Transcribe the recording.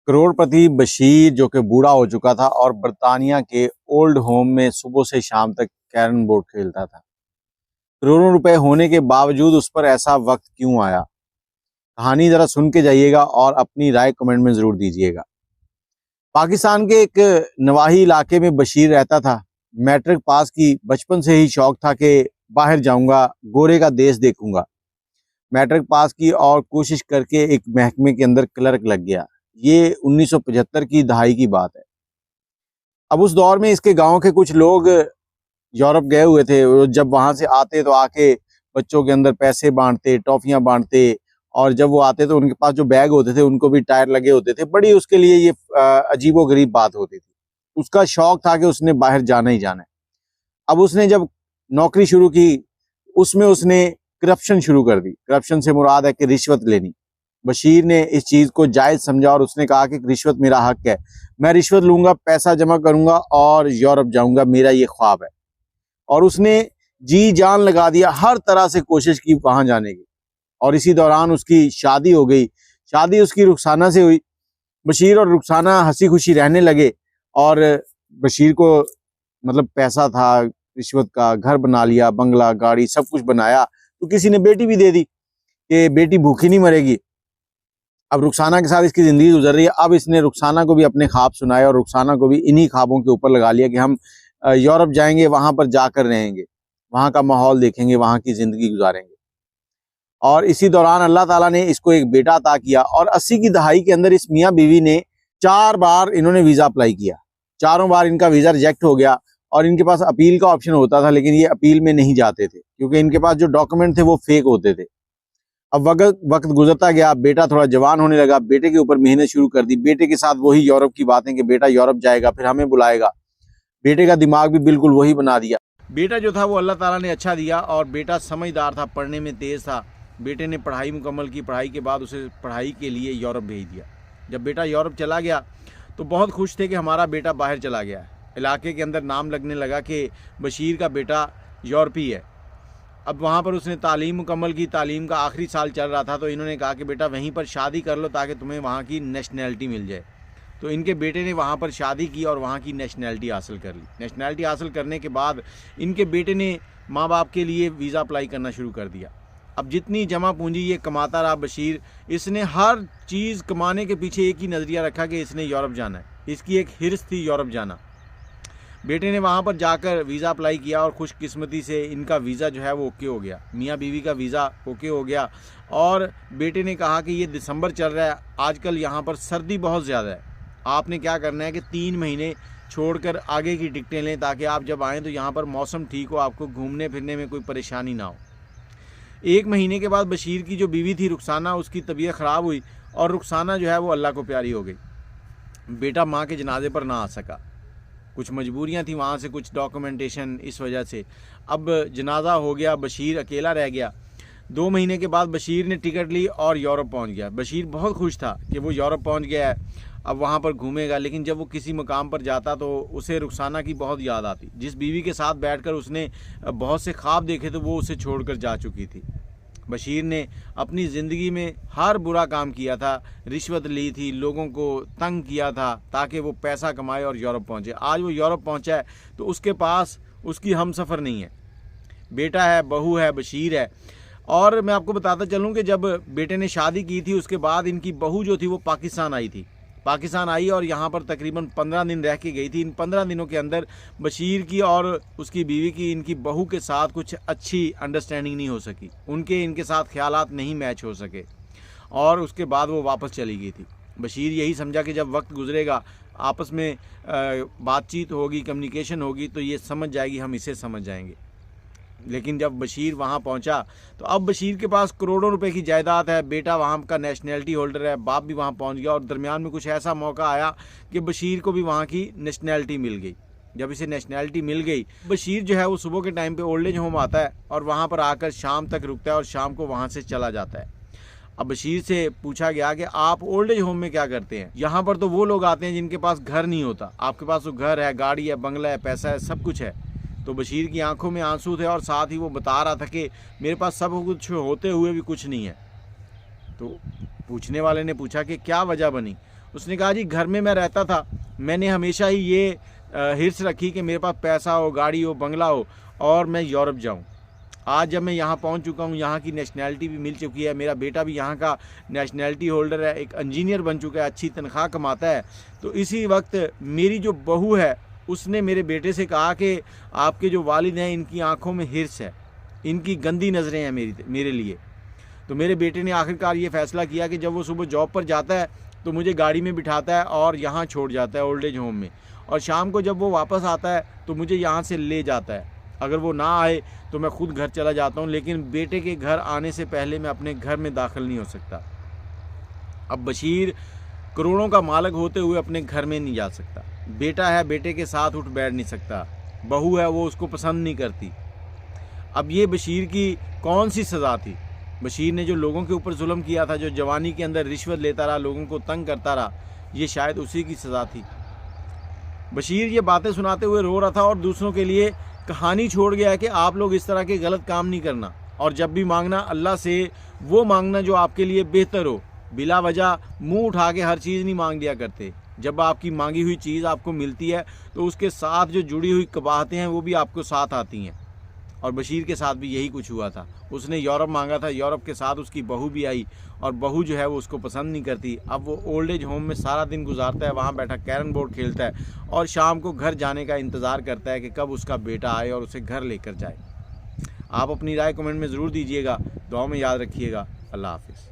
करोड़पति बशीर जो कि बूढ़ा हो चुका था और बरतानिया के ओल्ड होम में सुबह से शाम तक कैरम बोर्ड खेलता था। करोड़ों रुपए होने के बावजूद उस पर ऐसा वक्त क्यों आया? कहानी जरा सुन के जाइएगा और अपनी राय कमेंट में जरूर दीजिएगा। पाकिस्तान के एक नवाही इलाके में बशीर रहता था। मैट्रिक पास की, बचपन से ही शौक था कि बाहर जाऊंगा, गोरे का देश देखूंगा। मैट्रिक पास की और कोशिश करके एक महकमे के अंदर क्लर्क लग गया। ये 1975 की दहाई की बात है। अब उस दौर में इसके गांव के कुछ लोग यूरोप गए हुए थे। जब वहां से आते तो आके बच्चों के अंदर पैसे बांटते, टॉफियां बांटते, और जब वो आते तो उनके पास जो बैग होते थे उनको भी टायर लगे होते थे। बड़ी उसके लिए ये अजीबोगरीब बात होती थी। उसका शौक था कि उसने बाहर जाना ही जाना है। अब उसने जब नौकरी शुरू की, उसमें उसने करप्शन शुरू कर दी। करप्शन से मुराद है कि रिश्वत लेनी। बशीर ने इस चीज को जायज समझा और उसने कहा कि रिश्वत मेरा हक है, मैं रिश्वत लूंगा, पैसा जमा करूंगा और यूरोप जाऊंगा, मेरा ये ख्वाब है। और उसने जी जान लगा दिया, हर तरह से कोशिश की वहां जाने की। और इसी दौरान उसकी शादी हो गई। शादी उसकी रुखसाना से हुई। बशीर और रुखसाना हंसी खुशी रहने लगे और बशीर को मतलब पैसा था रिश्वत का, घर बना लिया, बंगला, गाड़ी, सब कुछ बनाया। तो किसी ने बेटी भी दे दी कि बेटी भूखी नहीं मरेगी। अब रुखसाना के साथ इसकी ज़िंदगी गुजर रही है। अब इसने रुखसाना को भी अपने ख्वाब सुनाए और रुखसाना को भी इन्हीं ख्वाबों के ऊपर लगा लिया कि हम यूरोप जाएंगे, वहाँ पर जाकर रहेंगे, वहाँ का माहौल देखेंगे, वहाँ की ज़िंदगी गुजारेंगे। और इसी दौरान अल्लाह ताला ने इसको एक बेटा अता किया। और 80 की दहाई के अंदर इस मियाँ बीवी ने 4 बार इन्होंने वीज़ा अप्लाई किया। चारों बार इनका वीज़ा रिजेक्ट हो गया। और इनके पास अपील का ऑप्शन होता था, लेकिन ये अपील में नहीं जाते थे क्योंकि इनके पास जो डॉक्यूमेंट थे वो फेक होते थे। अब वक्त गुजरता गया, बेटा थोड़ा जवान होने लगा। बेटे के ऊपर मेहनत शुरू कर दी। बेटे के साथ वही यूरोप की बातें कि बेटा यूरोप जाएगा, फिर हमें बुलाएगा। बेटे का दिमाग भी बिल्कुल वही बना दिया। बेटा जो था वो अल्लाह ताला ने अच्छा दिया और बेटा समझदार था, पढ़ने में तेज़ था। बेटे ने पढ़ाई मुकम्मल की। पढ़ाई के बाद उसे पढ़ाई के लिए यूरोप भेज दिया। जब बेटा यूरोप चला गया तो बहुत खुश थे कि हमारा बेटा बाहर चला गया है। इलाके के अंदर नाम लगने लगा कि बशीर का बेटा यूरोपी है। अब वहाँ पर उसने तालीम मुकम्मल की। तालीम का आखिरी साल चल रहा था तो इन्होंने कहा कि बेटा वहीं पर शादी कर लो ताकि तुम्हें वहाँ की नेशनैलिटी मिल जाए। तो इनके बेटे ने वहाँ पर शादी की और वहाँ की नेशनैलिटी हासिल कर ली। नेशनैलिटी हासिल करने के बाद इनके बेटे ने माँ बाप के लिए वीज़ा अप्लाई करना शुरू कर दिया। अब जितनी जमा पूंजी ये कमाता रहा बशीर, इसने हर चीज़ कमाने के पीछे एक ही नज़रिया रखा कि इसने यूरोप जाना है। इसकी एक हिर्स थी यूरोप जाना। बेटे ने वहाँ पर जाकर वीज़ा अप्लाई किया और खुशकिस्मती से इनका वीज़ा जो है वो ओके हो गया। मियाँ बीवी का वीज़ा ओके हो गया। और बेटे ने कहा कि ये दिसंबर चल रहा है, आजकल यहाँ पर सर्दी बहुत ज़्यादा है, आपने क्या करना है कि 3 महीने छोड़कर आगे की टिकटें लें ताकि आप जब आएँ तो यहाँ पर मौसम ठीक हो, आपको घूमने फिरने में कोई परेशानी ना हो। 1 महीने के बाद बशीर की जो बीवी थी रुखसाना, उसकी तबीयत ख़राब हुई और रुखसाना जो है वो अल्लाह को प्यारी हो गई। बेटा माँ के जनाजे पर ना आ सका, कुछ मजबूरियां थी वहाँ से, कुछ डॉक्यूमेंटेशन, इस वजह से अब जनाजा हो गया। बशीर अकेला रह गया। 2 महीने के बाद बशीर ने टिकट ली और यूरोप पहुँच गया। बशीर बहुत खुश था कि वो यूरोप पहुँच गया है, अब वहाँ पर घूमेगा। लेकिन जब वो किसी मकाम पर जाता तो उसे रुखसाना की बहुत याद आती। जिस बीवी के साथ बैठकर उसने बहुत से ख्वाब देखे तो वो उसे छोड़कर जा चुकी थी। बशीर ने अपनी ज़िंदगी में हर बुरा काम किया था, रिश्वत ली थी, लोगों को तंग किया था ताकि वो पैसा कमाए और यूरोप पहुँचे। आज वो यूरोप पहुँचा है तो उसके पास उसकी हमसफ़र नहीं है, बेटा है, बहू है, बशीर है। और मैं आपको बताता चलूँ कि जब बेटे ने शादी की थी उसके बाद इनकी बहू जो थी वो पाकिस्तान आई थी। पाकिस्तान आई और यहाँ पर तकरीबन 15 दिन रह के गई थी। इन 15 दिनों के अंदर बशीर की और उसकी बीवी की, इनकी बहू के साथ कुछ अच्छी अंडरस्टैंडिंग नहीं हो सकी। इनके साथ ख्यालात नहीं मैच हो सके और उसके बाद वो वापस चली गई थी। बशीर यही समझा कि जब वक्त गुजरेगा, आपस में बातचीत होगी, कम्युनिकेशन होगी तो ये समझ जाएगी, हम इसे समझ जाएंगे। लेकिन जब बशीर वहाँ पहुँचा तो अब बशीर के पास करोड़ों रुपए की जायदाद है, बेटा वहाँ का नेशनैलिटी होल्डर है, बाप भी वहाँ पहुँच गया और दरमियान में कुछ ऐसा मौका आया कि बशीर को भी वहाँ की नेशनैलिटी मिल गई। जब इसे नेशनैलिटी मिल गई, बशीर जो है वो सुबह के टाइम पे ओल्ड एज होम आता है और वहाँ पर आकर शाम तक रुकता है और शाम को वहाँ से चला जाता है। अब बशीर से पूछा गया कि आप ओल्ड एज होम में क्या करते हैं? यहाँ पर तो वो लोग आते हैं जिनके पास घर नहीं होता, आपके पास तो घर है, गाड़ी है, बंगला है, पैसा है, सब कुछ है। तो बशीर की आंखों में आंसू थे और साथ ही वो बता रहा था कि मेरे पास सब कुछ होते हुए भी कुछ नहीं है। तो पूछने वाले ने पूछा कि क्या वजह बनी? اس نے کہا جی گھر میں رہتا تھا, میں نے ہمیشہ ہی یہ ہرس رکھی کہ میرے پاس پیسہ ہو, گاڑی ہو, بنگلہ ہو اور میں یورپ جاؤں. آج جب میں یہاں پہنچ چکا ہوں, یہاں کی نیشنلٹی بھی مل چکی ہے, میرا بیٹا بھی یہاں کا نیشنلٹی ہولڈر ہے, ایک انجینئر بن چکا ہے, اچھی تنخواہ کماتا ہے, تو اسی وقت میری جو بہو ہے اس نے میرے بیٹے سے کہا کہ آپ کے جو والد ہیں ان کی آنکھوں میں ہرس ہے, ان کی گندی نظریں ہیں میرے لیے. تو میرے بیٹے نے آخرکار یہ فیصلہ کیا کہ جب وہ صبح جاب پر جاتا ہے تو مجھے گاڑی میں بٹھاتا ہے اور یہاں چھوڑ جاتا ہے اولڈ ایج ہوم میں, اور شام کو جب وہ واپس آتا ہے تو مجھے یہاں سے لے جاتا ہے. اگر وہ نہ آئے تو میں خود گھر چلا جاتا ہوں, لیکن بیٹے کے گھر آنے سے پہلے میں اپنے گھر میں داخل نہیں ہو سکتا. اب بشیر کروڑوں کا مالک ہوتے ہوئے اپنے گھر میں نہیں جا سکتا. بیٹا ہے, بیٹے کے ساتھ اٹھ بیٹھ نہیں سکتا. بہو ہے, وہ اس کو پسند نہیں کرتی. اب یہ بشیر کی کون سی سزا تھی؟ بشیر نے جو لوگوں کے اوپر ظلم کیا تھا, جو جوانی کے اندر رشوت لیتا رہا, لوگوں کو تنگ کرتا رہا, یہ شاید اسی کی سزا تھی. بشیر یہ باتیں سناتے ہوئے رو رہا تھا اور دوسروں کے لیے کہانی چھوڑ گیا ہے کہ آپ لوگ اس طرح کے غلط کام نہیں کرنا, اور جب بھی مانگنا اللہ سے وہ مانگنا جو آپ کے لیے بہتر ہو. بلا وجہ منہ اٹھا کے ہر چیز نہیں مانگ دیا کرتے. جب آپ کی مانگی ہوئی چیز آپ کو ملتی ہے تو اس کے ساتھ جو جڑی ہوئی قباحتیں ہیں وہ بھی آپ کو ساتھ آتی ہیں, اور بشیر کے ساتھ بھی یہی کچھ ہوا تھا. اس نے یورپ مانگا تھا, یورپ کے ساتھ اس کی بہو بھی آئی, اور بہو جو ہے وہ اس کو پسند نہیں کرتی. اب وہ اولڈ ایج ہوم میں سارا دن گزارتا ہے, وہاں بیٹھا کیرم بورڈ کھیلتا ہے اور شام کو گھر جانے کا انتظار کرتا ہے کہ کب اس کا بیٹا آئے اور اسے گھر لے کر جائے. آپ اپنی رائے کمنٹ میں ضرور دیجیے گا, دعاؤں میں یاد رکھیے گا. اللہ حافظ.